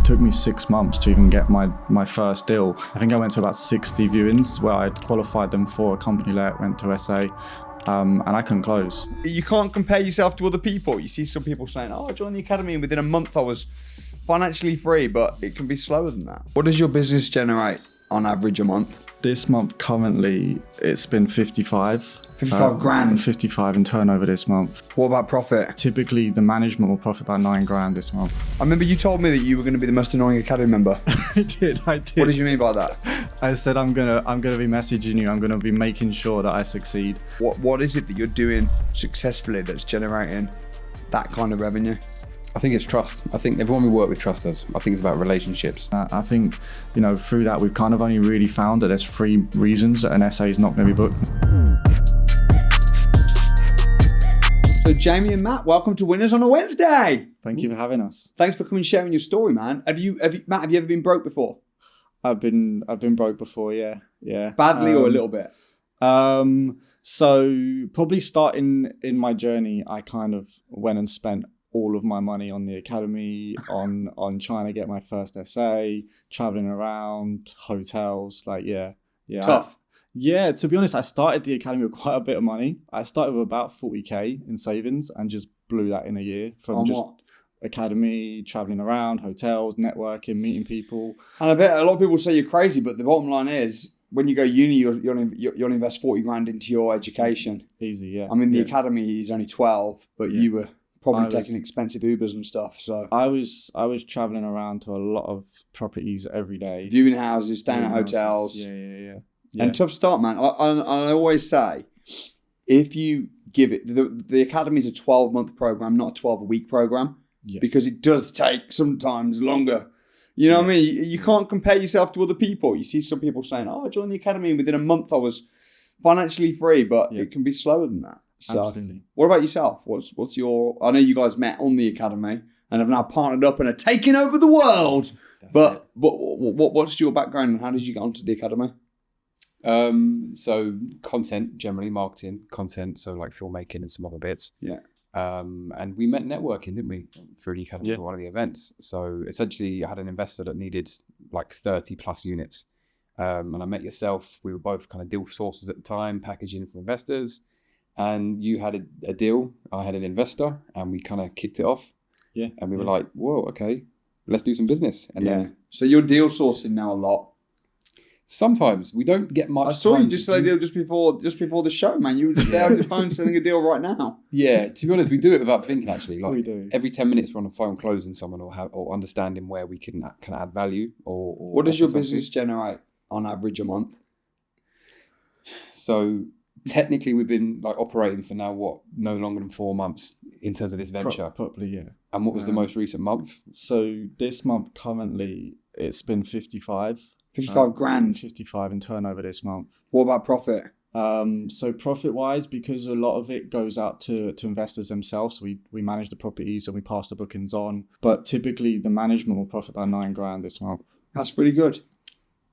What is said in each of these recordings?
took me 6 months to even get my first deal. I think I went to about 60 viewings where I qualified them for a company let, went to SA, and I couldn't close. You can't compare yourself to other people. You see some people saying, oh, I joined the academy and within a month I was financially free, but it can be slower than that. What does your business generate on average a month? This month, currently, it's been 55. 55 grand? 55 in turnover this month. What about profit? Typically, the management will profit about 9 grand this month. I remember you told me that you were going to be the most annoying academy member. I did. What did you mean by that? I said I'm gonna be messaging you. I'm gonna be making sure that I succeed. What is it that you're doing successfully that's generating that kind of revenue? I think it's trust. I think everyone we work with trusts us. I think it's about relationships. I think, through that, we've kind of only really found that there's 3 reasons that an SA is not going to be booked. So Jamie and Matt, welcome to Winners on a Wednesday. Thank you for having us. Thanks for coming and sharing your story, man. Have you ever been broke before? I've been broke before, yeah. Badly or a little bit? So probably starting in my journey, I kind of went and spent all of my money on the academy, on trying to get my first SA, traveling around, hotels, yeah. Tough. To be honest, I started the academy with quite a bit of money. I started with about 40k in savings and just blew that in a year from academy, traveling around, hotels, networking, meeting people. And I bet a lot of people say you're crazy, but the bottom line is, when you go uni, you'll invest 40 grand into your education. Easy, yeah. I mean, the academy is only 12, but you were probably taking expensive Ubers and stuff. So I was traveling around to a lot of properties every day, viewing houses, staying at hotels. Yeah. And tough start, man. I always say, if you give it, the academy is a 12-month program, not a 12-week program, because it does take sometimes longer. You know what I mean? You can't compare yourself to other people. You see some people saying, oh, I joined the academy and within a month I was financially free, but it can be slower than that. So, absolutely. What about yourself? What's your? I know you guys met on the academy and have now partnered up and are taking over the world. But what's your background and how did you get onto the academy? So content, generally marketing content, so like filmmaking and some other bits. Yeah. And we met networking, didn't we, through the academy for one of the events. So essentially, I had an investor that needed like 30 plus units, and I met yourself. We were both kind of deal sources at the time, packaging for investors. And you had a deal, I had an investor, and we kind of kicked it off. Yeah. And we were like, whoa, okay, let's do some business. And then, so you're deal sourcing now a lot. Sometimes we don't get much. I saw you just say a deal just before the show, man. You were just there on your phone selling a deal right now. Yeah, to be honest, we do it without thinking. Actually, like we do. Every 10 minutes we're on the phone closing someone or understanding where we can add value. Or what does your business generate on average a month? So technically, we've been like operating for now no longer than 4 months in terms of this venture. Probably, yeah. And what was the most recent month? So this month currently it's been 55. 55 grand. 55 in turnover this month. What about profit? So profit-wise, because a lot of it goes out to investors themselves, so we manage the properties and we pass the bookings on. But typically, the management will profit about 9 grand this month. That's pretty good.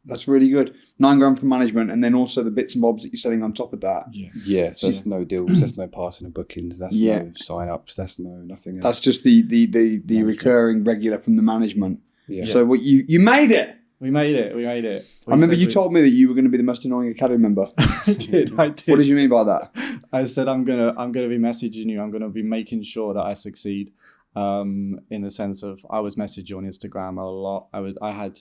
That's really good. 9 grand for management, and then also the bits and bobs that you're selling on top of that. Yeah. So that's no deals. That's no passing of bookings. That's no sign-ups. That's nothing else. That's just the recurring regular from the management. Yeah. So what you made it. We made it. I remember you told me that you were going to be the most annoying academy member. I did. What did you mean by that? I said I'm gonna be messaging you. I'm gonna be making sure that I succeed. In the sense of I was messaging on Instagram a lot. I had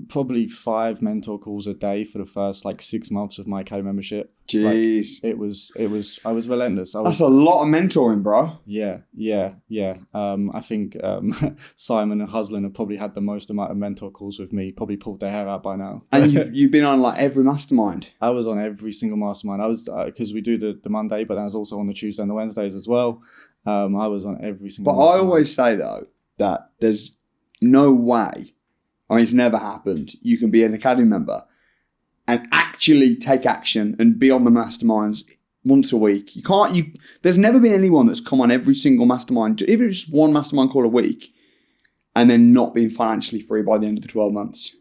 probably 5 mentor calls a day for the first 6 months of my academy membership. Jeez. I was relentless. That's a lot of mentoring, bro. Yeah. I think Simon and Husland have probably had the most amount of mentor calls with me, probably pulled their hair out by now. And you've been on every mastermind? I was on every single mastermind. I was, because we do the Monday, but I was also on the Tuesday and the Wednesdays as well. I was on every single mastermind. I always say though, that there's no way, it's never happened, you can be an academy member and actually take action and be on the masterminds once a week. There's never been anyone that's come on every single mastermind, even just one mastermind call a week, and then not being financially free by the end of the 12 months.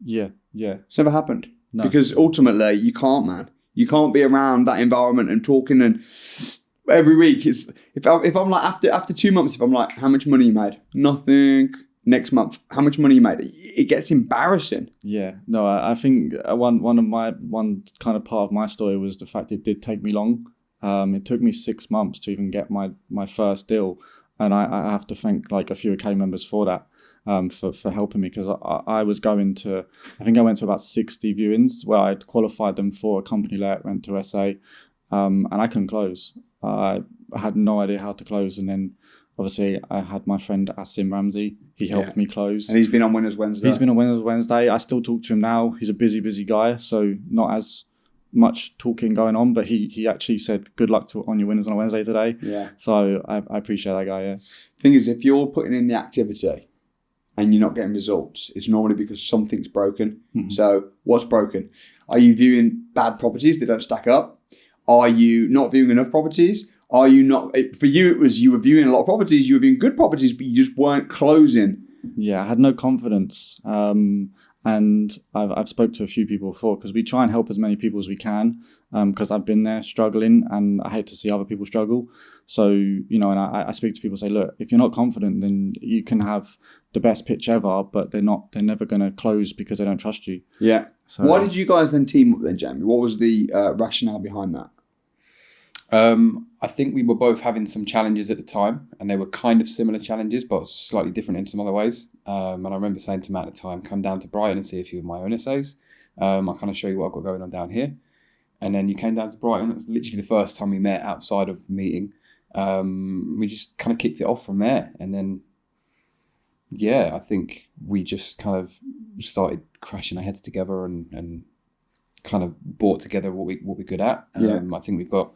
Yeah. It's never happened. No. Because ultimately, you can't, man. You can't be around that environment and talking and every week. If I'm like, after 2 months, if I'm like, how much money you made? Nothing. next month, how much money you made. It gets embarrassing. Yeah, no, I think one kind of part of my story was the fact it did take me long. It took me 6 months to even get my first deal, and I have to thank like a few Academy members for that, for helping me, because I was going to, I think I went to about 60 viewings where I'd qualified them for a company let, went to SA, and I couldn't close. I had no idea how to close, and then obviously I had my friend Asim Ramsey. He helped me close. And he's been on Winners Wednesday. He's been on Winners Wednesday. I still talk to him now. He's a busy guy, so not as much talking going on, but he actually said good luck on your winners on a Wednesday today. Yeah. So I appreciate that guy. Yeah. Thing is, if you're putting in the activity and you're not getting results, it's normally because something's broken. Mm-hmm. So what's broken? Are you viewing bad properties that don't stack up? Are you not viewing enough properties? Are you not? For you, it was you were viewing a lot of properties. You were viewing good properties, but you just weren't closing. Yeah, I had no confidence. And I've spoke to a few people before, because we try and help as many people as we can, because I've been there struggling and I hate to see other people struggle. So, you know, and I speak to people and say, look, if you're not confident, then you can have the best pitch ever, but they're never going to close because they don't trust you. Yeah. So, why did you guys then team up then, Jamie? What was the rationale behind that? I think we were both having some challenges at the time, and they were kind of similar challenges, but slightly different in some other ways. And I remember saying to Matt at the time, come down to Brighton and see a few of my own essays. I'll kind of show you what I've got going on down here. And then you came down to Brighton. It was literally the first time we met outside of meeting. We just kind of kicked it off from there. And then, yeah, I think we just kind of started crashing our heads together and kind of brought together what we're good at. I think we've got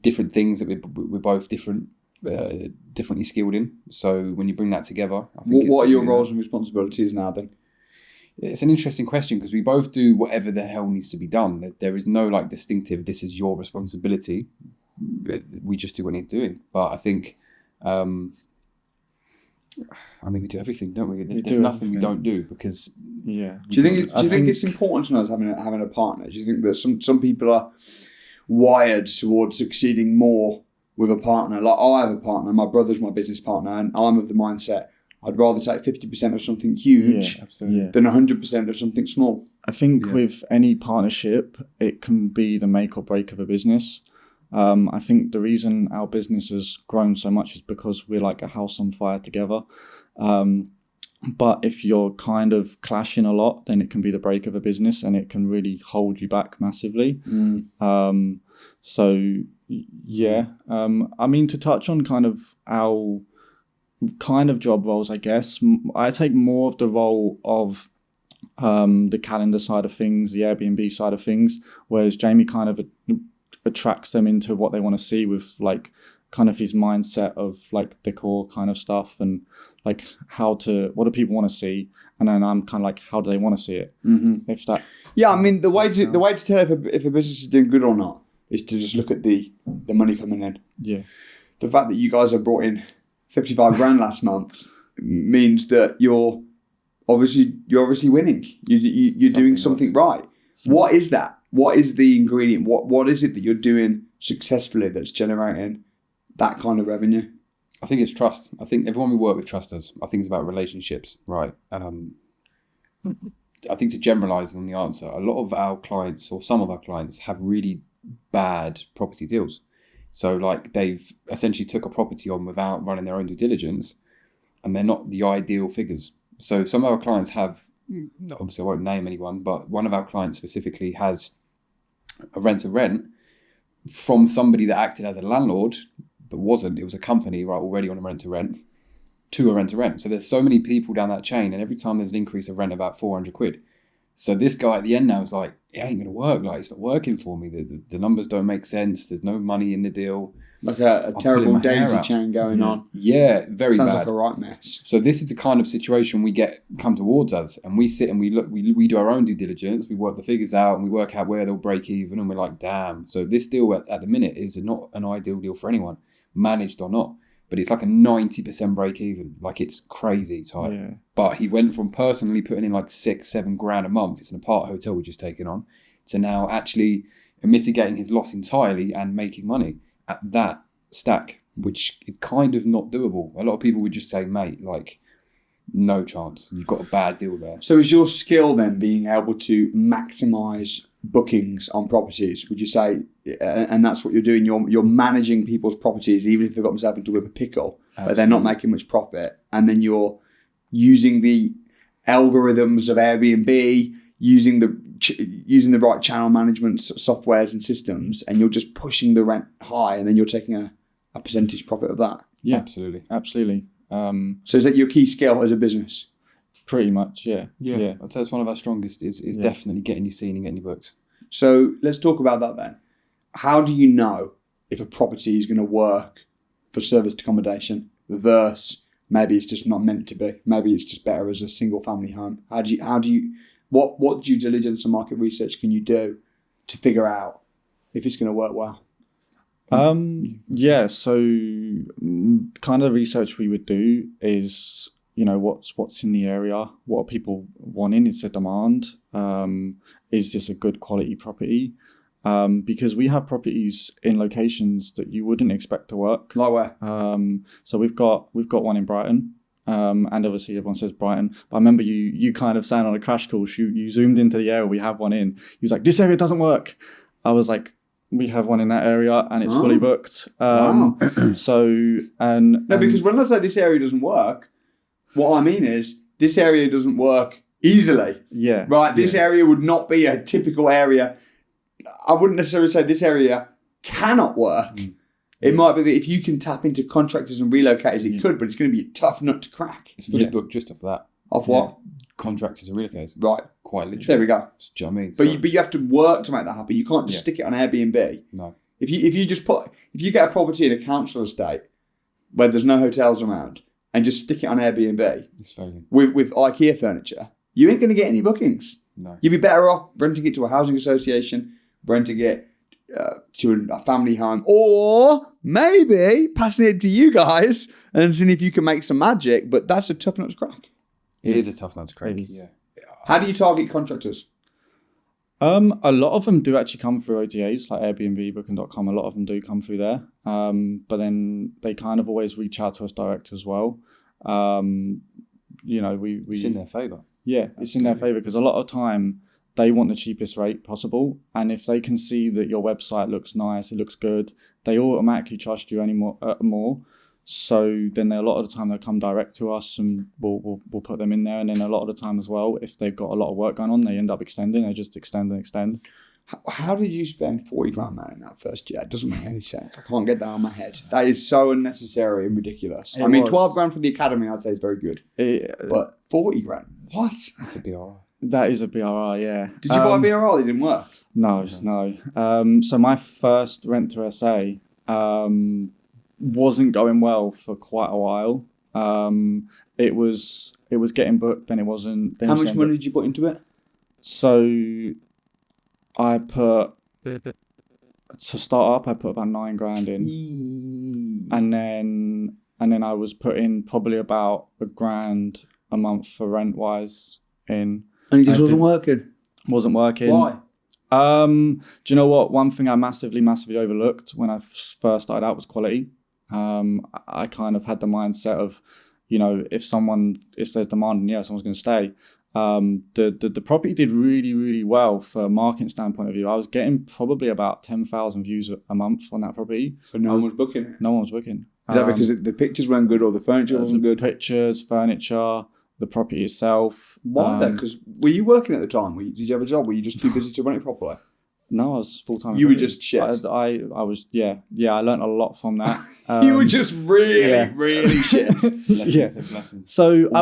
different things that we're both differently skilled in. So when you bring that together, I think what are your roles and responsibilities now then? It's an interesting question, because we both do whatever the hell needs to be done. There is no like distinctive, this is your responsibility. We just do what needs doing. But I think, we do everything, don't we? There's nothing we don't do, because yeah. Do you think it's important to us having a partner? Do you think that some people are wired towards succeeding more with a partner? Like, I have a partner, my brother's my business partner, and I'm of the mindset I'd rather take 50% of something huge than 100% of something small. I think with any partnership, it can be the make or break of a business. I think the reason our business has grown so much is because we're like a house on fire together. But if you're kind of clashing a lot, then it can be the break of a business, and it can really hold you back massively. So, yeah. To touch on kind of our kind of job roles, I guess, I take more of the role of the calendar side of things, the Airbnb side of things, whereas Jamie kind of attracts them into what they want to see with like kind of his mindset of like decor kind of stuff, and like what do people want to see, and then I'm kind of like, how do they want to see it? If that, the way to tell if a business is doing good or not is to just look at the money coming in. Yeah, the fact that you guys have brought in 55 grand last month means that you're obviously winning. You're doing something right. What is that? What is the ingredient? What is it that you're doing successfully that's generating that kind of revenue? I think it's trust. I think everyone we work with trusts us. I think it's about relationships, right? I think to generalize on the answer, a lot of our clients, or some of our clients, have really bad property deals. So like they've essentially took a property on without running their own due diligence, and they're not the ideal figures. So some of our clients have, obviously I won't name anyone, but one of our clients specifically has a rent-to-rent from somebody that acted as a landlord, but wasn't. It was a company already on a rent-to-rent to a rent-to-rent. So there's so many people down that chain, and every time there's an increase of rent about 400 quid. So this guy at the end now is like, it ain't going to work. Like, it's not working for me. The numbers don't make sense. There's no money in the deal. Like a terrible daisy chain going on. Yeah, very Sounds bad. like a right mess. So this is the kind of situation we come towards us, and we sit and we look, we do our own due diligence, we work the figures out, and we work out where they'll break even, and we're like, damn. So this deal at the minute is not an ideal deal for anyone, managed or not. But it's like a 90% break even. Like, it's crazy tight. Yeah. But he went from personally putting in like 6-7 grand a month, it's an apart hotel we've just taken on, to now actually mitigating his loss entirely and making money at that stack, which is kind of not doable. A lot of people would just say, mate, like, No chance. You've got a bad deal there. So is your skill then being able to maximise bookings on properties, would you say, and that's what you're doing, you're managing people's properties even if they've got themselves into a bit of a pickle, but they're not making much profit, and then you're using the algorithms of Airbnb, using the right channel management softwares and systems, and you're just pushing the rent high, and then you're taking a percentage profit of that. Yeah, absolutely. So is that your key skill as a business? Pretty much, yeah. I'd say it's one of our strongest is definitely getting you seen and getting you booked. So let's talk about that then. How do you know if a property is going to work for serviced accommodation versus maybe it's just not meant to be? Maybe it's just better as a single family home. What due diligence and market research can you do to figure out if it's going to work well? So kind of research we would do is, what's in the area, what are people wanting, is there demand, is this a good quality property, because we have properties in locations that you wouldn't expect to work. Like where? So we've got one in Brighton, and obviously everyone says Brighton, but I remember you kind of saying on a crash course, you zoomed into the area we have one in, you was like, this area doesn't work. I was like, we have one in that area and it's fully booked. Wow. Because when I say this area doesn't work, what I mean is this area doesn't work easily. Yeah. Right? This area would not be a typical area. I wouldn't necessarily say this area cannot work. It might be that if you can tap into contractors and relocators, it could, but it's going to be a tough nut to crack. It's fully booked just off that. Off what? Contractors and relocators. Right. Quite literally. There we go. Do you know what I mean? But you have to work to make that happen. You can't just stick it on Airbnb. No. If you get a property in a council estate where there's no hotels around and just stick it on Airbnb, it's failing. With IKEA furniture, you ain't going to get any bookings. No. You'd be better off renting it to a housing association, renting it to a family home, or maybe passing it to you guys and seeing if you can make some magic. But that's a tough nut to crack. It is a tough nut to crack. Yeah. How do you target contractors? A lot of them do actually come through OTAs like Airbnb, Booking.com. A lot of them do come through there. But then they kind of always reach out to us direct as well. It's in their favour. Yeah, it's in their favour because a lot of time they want the cheapest rate possible. And if they can see that your website looks nice, it looks good, they automatically trust you more. So then a lot of the time they'll come direct to us and we'll put them in there. And then a lot of the time as well, if they've got a lot of work going on, they end up extending. They just extend and extend. How did you spend 40 grand man in that first year? It doesn't make any sense. I can't get that out of my head. That is so unnecessary and ridiculous. I mean, 12 grand for the academy, I'd say is very good. But 40 grand? What? That's a BRR. That is a BRR, yeah. Did you buy a BRR? It didn't work? No. So my first rent to SA wasn't going well for quite a while. It was getting booked, then it wasn't. Then How much money did you put into it? So I put, to start up, I put about 9 grand in, and then I was putting probably about £1 grand a month for rent wise in. And it just wasn't working. Wasn't working. Why? Do you know what? One thing I massively overlooked when I first started out was quality. I kind of had the mindset of, if there's demand, and someone's going to stay. The property did really, really well for a marketing standpoint of view. I was getting probably about 10,000 views a month on that property. But no one was booking it. No one was booking. Is that because the pictures weren't good or the furniture wasn't good? Pictures, furniture, the property itself. Why though? Because were you working at the time? Did you have a job? Were you just too busy to run it properly? No, I was full-time. You were just shit. I was, I learned a lot from that. You were just really shit. So I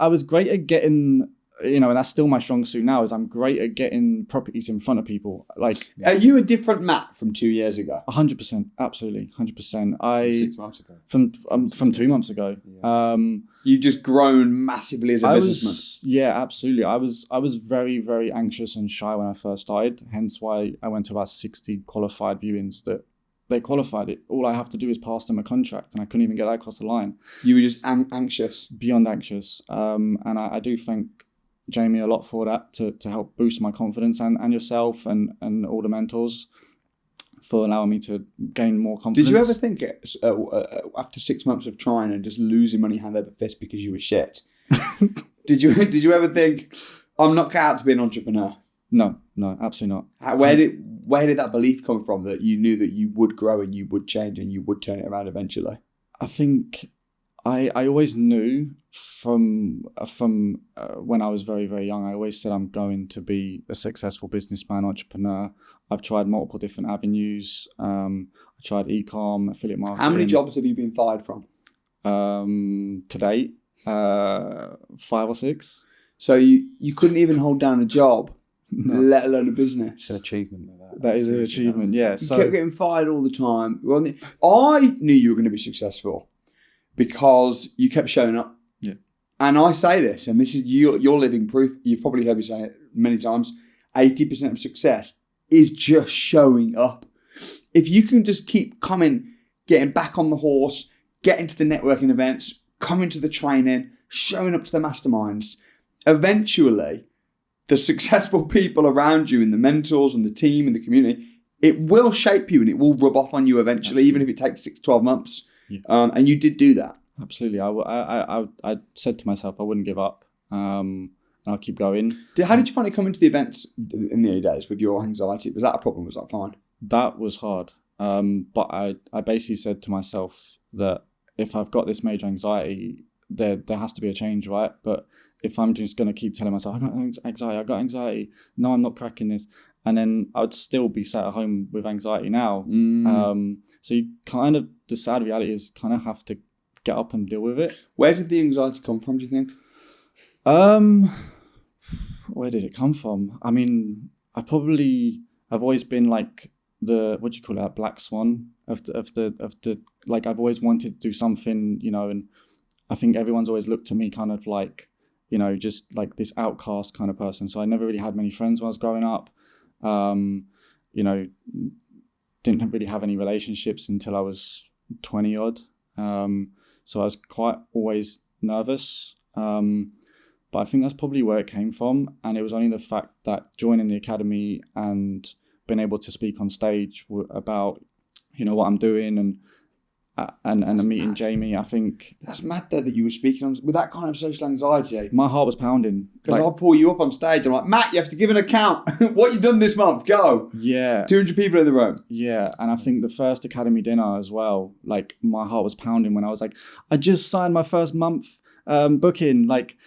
was great at getting, and that's still my strong suit now, is I'm great at getting properties in front of people. Like, are you a different Matt from 2 years ago? 100%, absolutely, 100%. From 6 months ago. From 2 months ago. Yeah. You've just grown massively as a businessman. Yeah, absolutely. I was very, very anxious and shy when I first started. Hence why I went to about 60 qualified viewings that they qualified it. All I have to do is pass them a contract, and I couldn't even get that across the line. You were just anxious. Beyond anxious. And I do thank Jamie a lot for that, to help boost my confidence, and yourself and all the mentors for allowing me to gain more confidence. Did you ever think after 6 months of trying and just losing money hand over fist because you were shit, Did you ever think, I'm not cut out to be an entrepreneur? No, absolutely not. Where did that belief come from, that you knew that you would grow and you would change and you would turn it around eventually? I think I always knew from when I was very, very young. I always said I'm going to be a successful businessman, entrepreneur. I've tried multiple different avenues. I tried e-com, affiliate marketing. How many jobs have you been fired from? To date, 5 or 6. So you couldn't even hold down a job, No. let alone a business. It's an achievement. That is an achievement, yeah. You So kept getting fired all the time. Well, I knew you were going to be successful because you kept showing up. Yeah. And I say this, and this is your living proof. You've probably heard me say it many times. 80% of success is just showing up. If you can just keep coming, getting back on the horse, getting to the networking events, coming to the training, showing up to the masterminds, eventually the successful people around you and the mentors and the team and the community, it will shape you and it will rub off on you eventually, even if it takes 6-12 months. Yeah. And you did do that. Absolutely. I said to myself I wouldn't give up. And I'll keep going. How did you find it coming to the events in the early days with your anxiety? Was that a problem? Was that fine? That was hard. But I basically said to myself that if I've got this major anxiety, there has to be a change, right? But if I'm just going to keep telling myself, I got anxiety, no, I'm not cracking this, and then I'd still be sat at home with anxiety now. So you kind of, the sad reality is kind of have to get up and deal with it. Where did the anxiety come from, do you think? Where did it come from? I mean, I've always been like the, what do you call it, black swan of the like, I've always wanted to do something, and I think everyone's always looked to me kind of like, just like this outcast kind of person. So I never really had many friends when I was growing up. Didn't really have any relationships until I was 20 odd. So I was quite always nervous. But I think that's probably where it came from. And it was only the fact that joining the academy and being able to speak on stage about, what I'm doing and meeting Jamie, I think... That's mad though that you were speaking on with that kind of social anxiety. My heart was pounding. Because I'll pull you up on stage. I'm like, Matt, you have to give an account. What you done this month? Go. Yeah. 200 people in the room. Yeah. And I think the first academy dinner as well, like my heart was pounding when I was like, I just signed my first month booking. Like,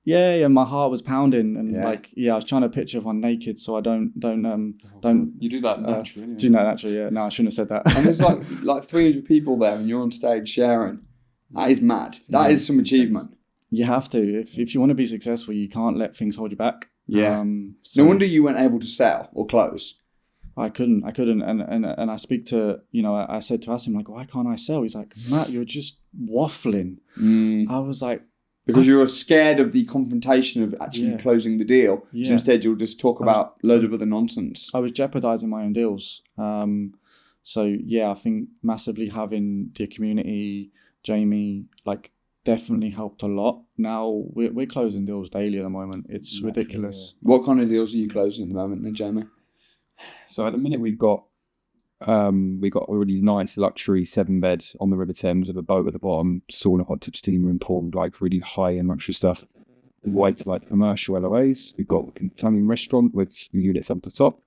yeah, my heart was pounding, and I was trying to picture everyone naked, so I don't. You do that naturally. Do you know naturally? Yeah, no, I shouldn't have said that. And there's like 300 people there, and you're on stage sharing. That is mad. That is some achievement. You have to. If you want to be successful, you can't let things hold you back. Yeah. No wonder you weren't able to sell or close. I couldn't, and I speak to, I said to Asim, like, why can't I sell? He's like, Matt, you're just waffling. I was like. Because you were scared of the confrontation of actually closing the deal. Yeah. So instead you'll just talk about loads of other nonsense. I was jeopardizing my own deals. I think massively having the community, Jamie, like definitely helped a lot. Now we're closing deals daily at the moment. It's ridiculous. Yeah. What kind of deals are you closing at the moment then, Jamie? So at the minute we've got a really nice luxury 7-bed on the River Thames with a boat at the bottom, sauna, hot tub steamer and pool, like really high-end luxury stuff. Way to like commercial LOAs. We've got a family restaurant with units up the top.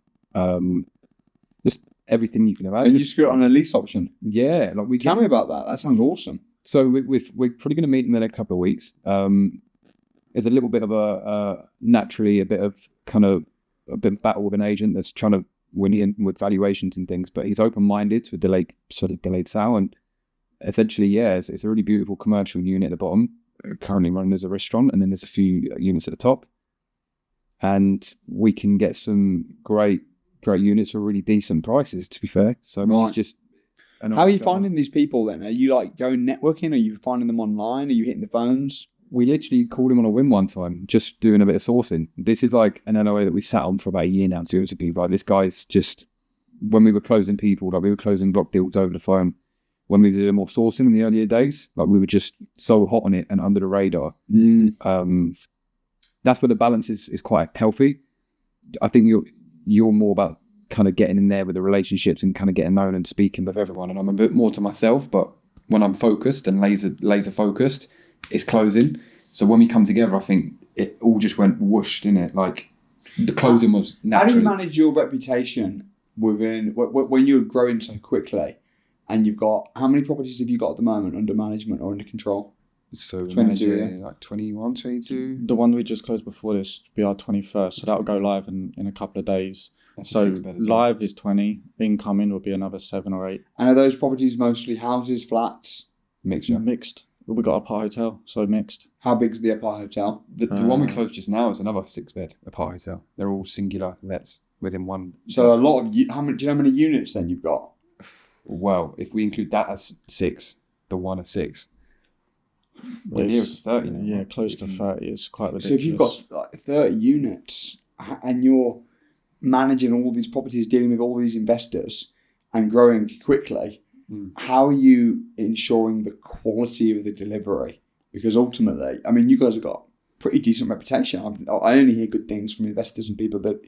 Just everything you can imagine. And you screw it on a lease option? Yeah. Tell me about that. That sounds awesome. So we're probably going to meet in the next couple of weeks. There's a little bit of a bit of battle with an agent that's trying to win in with valuations and things, but he's open-minded to a delayed sale, and essentially, it's a really beautiful commercial unit at the bottom, currently running as a restaurant, and then there's a few units at the top, and we can get some great units for really decent prices, to be fair. So I mean, it's just... How are you finding these people then? Are you like going networking? Are you finding them online? Are you hitting the phones? We literally called him on a whim one time, just doing a bit of sourcing. This is like an LOA that we sat on for about a year now, to be honest with you. Like, this guy's just, when we were closing people, like we were closing block deals over the phone, when we did more sourcing in the earlier days, like we were just so hot on it and under the radar. That's where the balance is quite healthy. I think you're more about kind of getting in there with the relationships and kind of getting known and speaking with everyone. And I'm a bit more to myself, but when I'm focused and laser focused, it's closing. So when we come together, I think it all just went whoosh, didn't it? Like the closing was How natural. do you manage your reputation within when you're growing so quickly, and you've got how many properties have you got at the moment under management or under control? So 22, managing like 21, 22. The one we just closed before this will be our 21st, so that will go live in a couple of days. That's a So 6-bed as well. live is 20, incoming will be another 7 or 8. And are those properties mostly houses, flats? Mixture. Mixed. We got a par hotel, so mixed. How big is the apart hotel? The one we closed just now is another 6-bed apart hotel. They're all singular lets within one. So a lot of how many? Do you know how many units then you've got? Well, if we include that as 6, the one as 6, we're It's- near to 30 now. Yeah, right? close to 30. It's quite ridiculous. So if you've got like 30 units and you're managing all these properties, dealing with all these investors and growing quickly, how are you ensuring the quality of the delivery? Because ultimately, I mean, you guys have got a pretty decent reputation. I only hear good things from investors and people that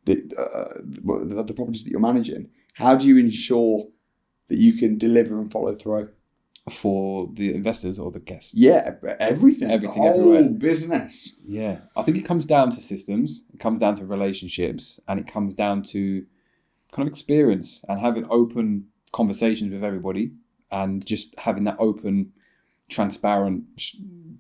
the properties that you're managing. How do you ensure that you can deliver and follow through? For the investors or the guests? Yeah, everything. Everything, the whole everywhere. business. Yeah. I think it comes down to systems, it comes down to relationships, and it comes down to kind of experience and having open conversations with everybody and just having that open, transparent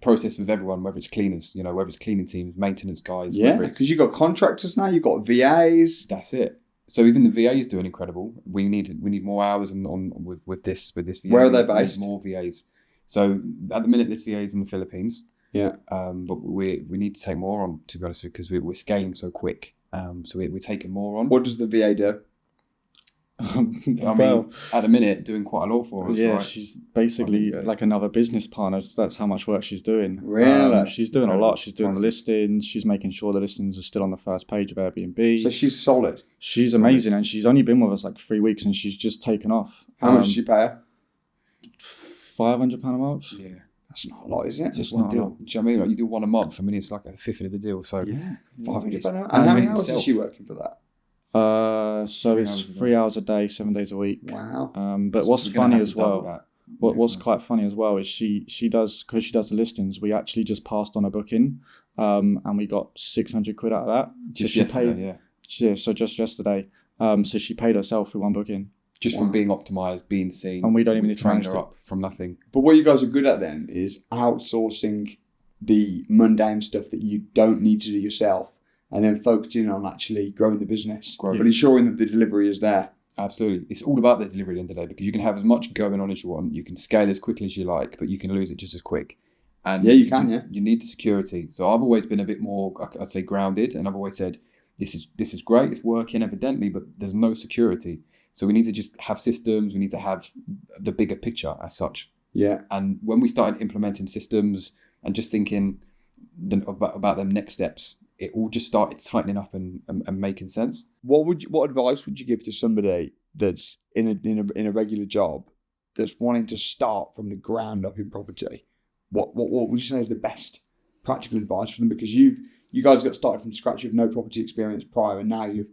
process with everyone, whether it's cleaners, whether it's cleaning teams, maintenance guys. Yeah, whether it's- because you've got contractors now, you've got VAs. That's it. So even the VA is doing incredible. We need more hours with this VA. Where are they We need based? more VAs. So at the minute, this VA is in the Philippines. Yeah. But we need to take more on, to be honest, because we're scaling so quick. So we're taking more on. What does the VA do? I mean, at the minute, doing quite a lot for us. yeah, right? she's basically so. like another business partner. That's how much work she's doing. Really? She's doing a lot. She's doing the listings. She's making sure the listings are still on the first page of Airbnb. So she's solid. She's amazing, and she's only been with us like 3 weeks, and she's just taken off. How much does she pay her? £500 a month. Yeah. That's not a lot, is it? It's just not a a deal. lot. Do you know what I mean? Like you do one a month. I mean, it's like a fifth of the deal. So Yeah. 500 it's- pound. And and how many it hours is itself. she working for that? So 3 it's hours a day. 3 hours a day, 7 days a week. Wow. But So what's we're gonna funny have as to double well, that. what's quite funny as well is she does, because she does the listings, we actually just passed on a booking, and we got 600 quid out of that. Just so yesterday, yeah, so just yesterday. So she paid herself for one booking, just from being optimized, being seen, and we don't even need to trained manage her it. up from nothing. But what you guys are good at then is outsourcing the mundane stuff that you don't need to do yourself, and then focusing on actually growing the business, Growing. but ensuring that the delivery is there. Absolutely. It's all about the delivery at the end of the day, because you can have as much going on as you want. You can scale as quickly as you like, but you can lose it just as quick. And Yeah, you can, yeah. You need the security. So I've always been a bit more, I'd say, grounded, and I've always said, this is great, it's working evidently, but there's no security. So we need to just have systems. We need to have the bigger picture as such. Yeah. And when we started implementing systems and just thinking about them next steps, it all just started tightening up and making sense. What advice would you give to somebody that's in a regular job that's wanting to start from the ground up in property? What would you say is the best practical advice for them? Because you guys got started from scratch with no property experience prior, and now you're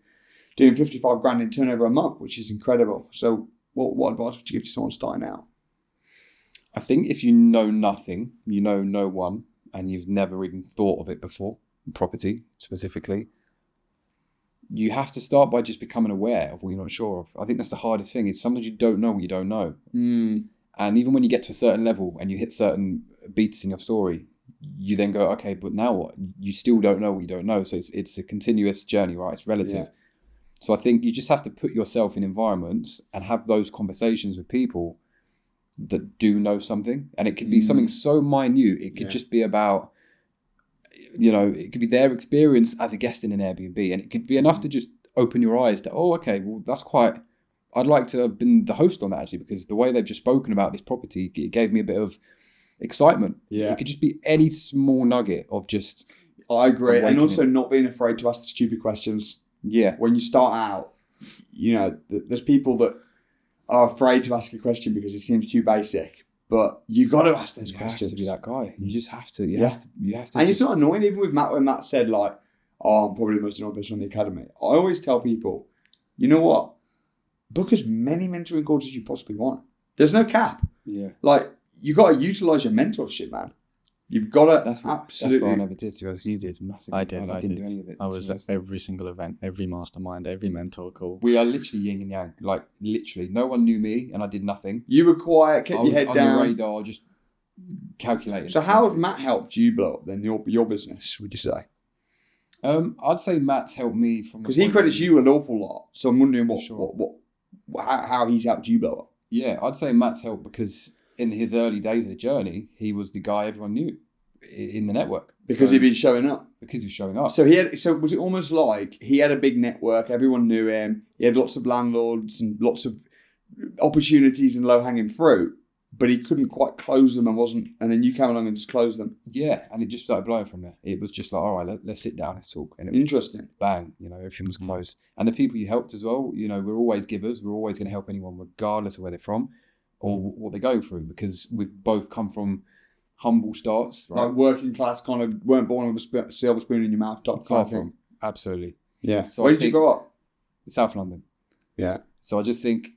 doing 55 grand in turnover a month, which is incredible. So what advice would you give to someone starting out? I think if you know nothing, you know no one, and you've never even thought of it before, property specifically, you have to start by just becoming aware of what you're not sure of. I think that's the hardest thing, is sometimes you don't know what you don't know. And even when you get to a certain level and you hit certain beats in your story, you then go, okay, but now what? You still don't know what you don't know. So it's a continuous journey, right? It's relative. Yeah. So I think you just have to put yourself in environments and have those conversations with people that do know something. And it could be something so minute. It could just be about, it could be their experience as a guest in an Airbnb. And it could be enough to just open your eyes to, oh, okay, well, I'd like to have been the host on that, actually, because the way they've just spoken about this property, it gave me a bit of excitement. Yeah. It could just be any small nugget of just, I agree. And awakening. also not being afraid to ask the stupid questions. yeah. When you start out, there's people that are afraid to ask a question because it seems too basic. But you got to ask those You questions. have to be that guy. You just have to. Yeah. You have to. And it's just- not annoying, even with Matt, when Matt said, like, oh, I'm probably the most annoying person on the academy. I always tell people, you know what? Book as many mentoring calls as you possibly want. There's no cap. Yeah. Like, you got to utilize your mentorship, man. You've got to That's what I absolutely. never did. To be honest, you did massively. I did. I didn't do any of it. I was to be at honest. every single event, every mastermind, every mentor call. We are literally yin and yang. Like literally, no one knew me, and I did nothing. You were quiet, I kept was your head on down. the radar, just calculating. So how has Matt helped you blow up then your business? Would you say? I'd say Matt's helped me from Because he credits you an awful lot. So I'm wondering Sure. how he's helped you blow up. Yeah, I'd say Matt's helped because in his early days of the journey, he was the guy everyone knew in the network. Because he'd been showing up. Because he was showing up. So was it almost like he had a big network, everyone knew him, he had lots of landlords and lots of opportunities and low-hanging fruit, but he couldn't quite close them and then you came along and just closed them. Yeah, and it just started blowing from there. It was just like, all right, let's sit down, let's talk. And it was Interesting. bang, everything was closed. And the people you helped as well, we're always givers. We're always going to help anyone regardless of where they're from or what they're going through, because we've both come from humble starts. Right? Like working class, kind of weren't born with a silver spoon in your mouth type Far of thing. from. Absolutely. Yeah. So Where I did you think- grow up? South London. Yeah. So I just think,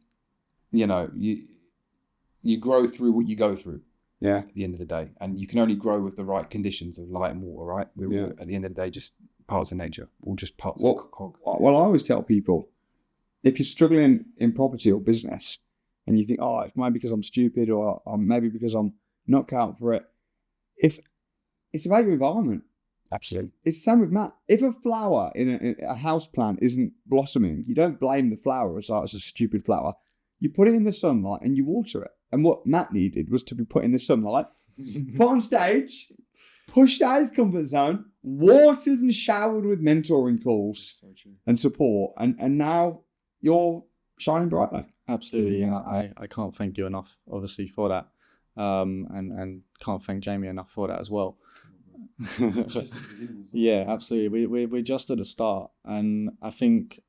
you grow through what you go through. Yeah. At the end of the day, and you can only grow with the right conditions of light and water. Right? We're all, at the end of the day, just parts of nature, all just parts of cog. Well, I always tell people, if you're struggling in property or business and you think, oh, it's maybe because I'm stupid or maybe because I'm not cut out for it, if it's about your environment. Absolutely. It's the same with Matt. If a flower in a house plant isn't blossoming, you don't blame the flower as it's a stupid flower. You put it in the sunlight and you water it. And what Matt needed was to be put in the sunlight, put on stage, pushed out his comfort zone, watered and showered with mentoring calls and support. And now you're shining brightly. Absolutely, and I can't thank you enough, obviously, for that, and can't thank Jamie enough for that as well. Yeah, absolutely. We're just at the start, and I think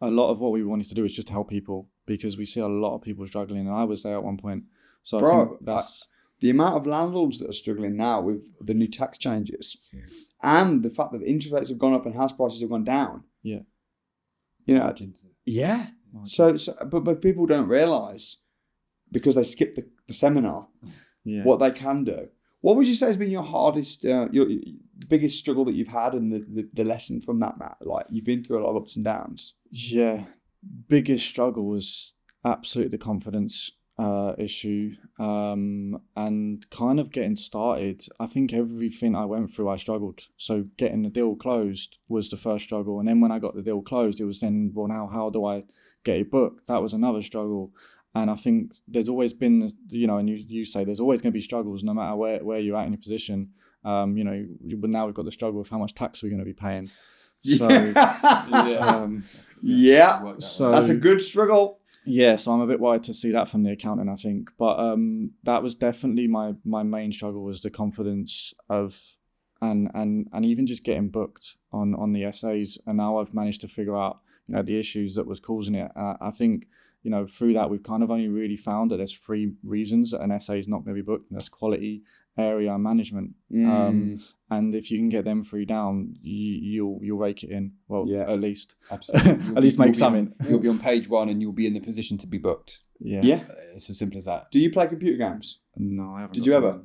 a lot of what we wanted to do is just help people, because we see a lot of people struggling, and I was there at one point. So I think that's the amount of landlords that are struggling now with the new tax changes, and the fact that the interest rates have gone up and house prices have gone down. Yeah. Yeah. So but people don't realise, because they skip the seminar, what they can do. What would you say has been your hardest, your biggest struggle that you've had, and the lesson from that, Matt? Like, you've been through a lot of ups and downs. Yeah, biggest struggle was absolutely the confidence issue, and kind of getting started. I think everything I went through, I struggled. So getting the deal closed was the first struggle, and then when I got the deal closed, it was then, well, now how do I get it booked? That was another struggle. And I think there's always been, and you say there's always going to be struggles no matter where you're at in your position. But now we've got the struggle of how much tax we're going to be paying. So, So that's a good struggle. Yeah, so I'm a bit worried to see that from the accountant, I think. But that was definitely my main struggle, was the confidence of, and even just getting booked on the essays. And now I've managed to figure out, the issues that was causing it. I think, through that, we've kind of only really found that there's 3 reasons that an essay is not going to be booked. And that's quality, area, and management. And if you can get them 3 down, you'll rake it in. Well, at least. Absolutely. At least make something. You'll be on page 1 and you'll be in the position to be booked. Yeah. It's as simple as that. Do you play computer games? No, I haven't. Did you ever?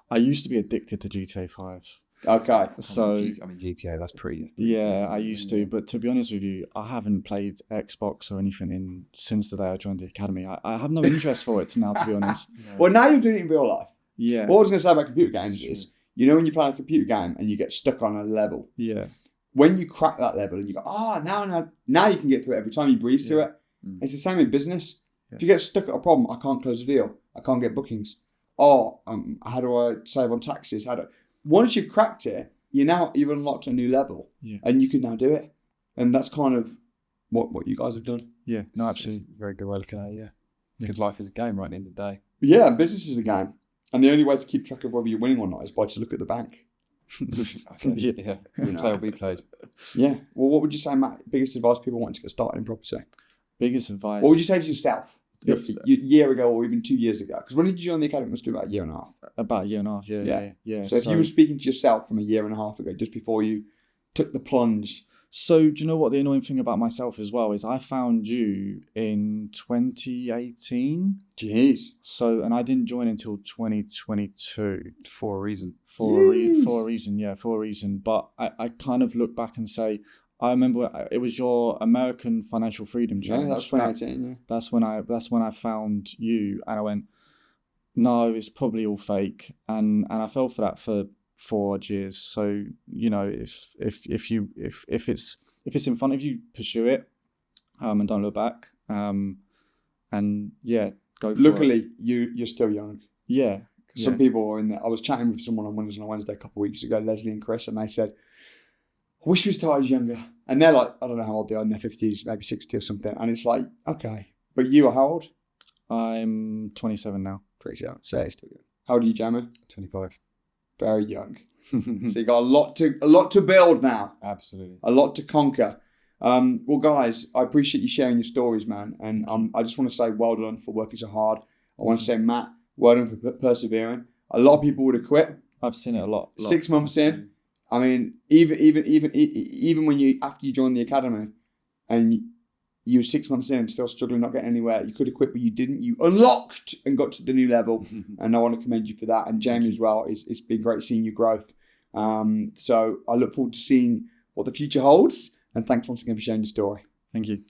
I used to be addicted to GTA 5. Okay. So GTA, that's pretty. Yeah, I used to, but to be honest with you, I haven't played Xbox or anything since the day I joined the academy. I have no interest for it now, to be honest. Well, now you're doing it in real life. Yeah. What I was going to say about computer games is, when you play a computer game and you get stuck on a level. Yeah. When you crack that level and you go, now you can get through it every time you breeze through it. It's the same in business. Yeah. If you get stuck at a problem, I can't close a deal. I can't get bookings. How do I save on taxes? Once you've cracked it, you've unlocked a new level, and you can now do it. And that's kind of what you guys have done. Yeah, no, absolutely. Very good way of looking at it, Because life is a game, right, at the end of the day. Yeah, business is a game. And the only way to keep track of whether you're winning or not is by to look at the bank. Play or be played. Yeah. Well, what would you say, Matt, biggest advice people want to get started in property? Biggest advice? What would you say to yourself a year ago or even 2 years ago? Because when did you join the academy? It must be about a year and a half. About a year and a half, yeah. So if you were speaking to yourself from a year and a half ago, just before you took the plunge? So do you know what the annoying thing about myself as well is? I found you in 2018. Jeez. So, and I didn't join until 2022 For a reason. for a reason. But I kind of look back and say, I remember it was your American Financial Freedom Yeah, Challenge. that was 2018. Yeah. That's when I found you, and I went, no, it's probably all fake, and I fell for that for 4 odd years. So you know, if it's in front of you, pursue it, and don't look back. And yeah, go for it. Luckily, you're still young. Yeah. Some people are in there. I was chatting with someone on Wednesday a couple of weeks ago, Leslie and Chris, and they said, I wish we started younger. And they're like, I don't know how old they are, in their 50s, maybe 60 or something. And it's like, okay. But you are how old? I'm 27 now. Pretty young. So it's still young. How old are you, Jamie? 25. Very young. So you got a lot to build now. Absolutely. A lot to conquer. Well, guys, I appreciate you sharing your stories, man. And I just want to say well done for working so hard. I want to say, Matt, well done for persevering. A lot of people would have quit. I've seen it a lot. 6 months in. I mean, even when after you joined the academy and you were 6 months in, still struggling, not getting anywhere, you could have quit, but you didn't. You unlocked and got to the new level, and I want to commend you for that. And Jamie as well. It's been great seeing your growth. So I look forward to seeing what the future holds. And thanks once again for sharing your story. Thank you.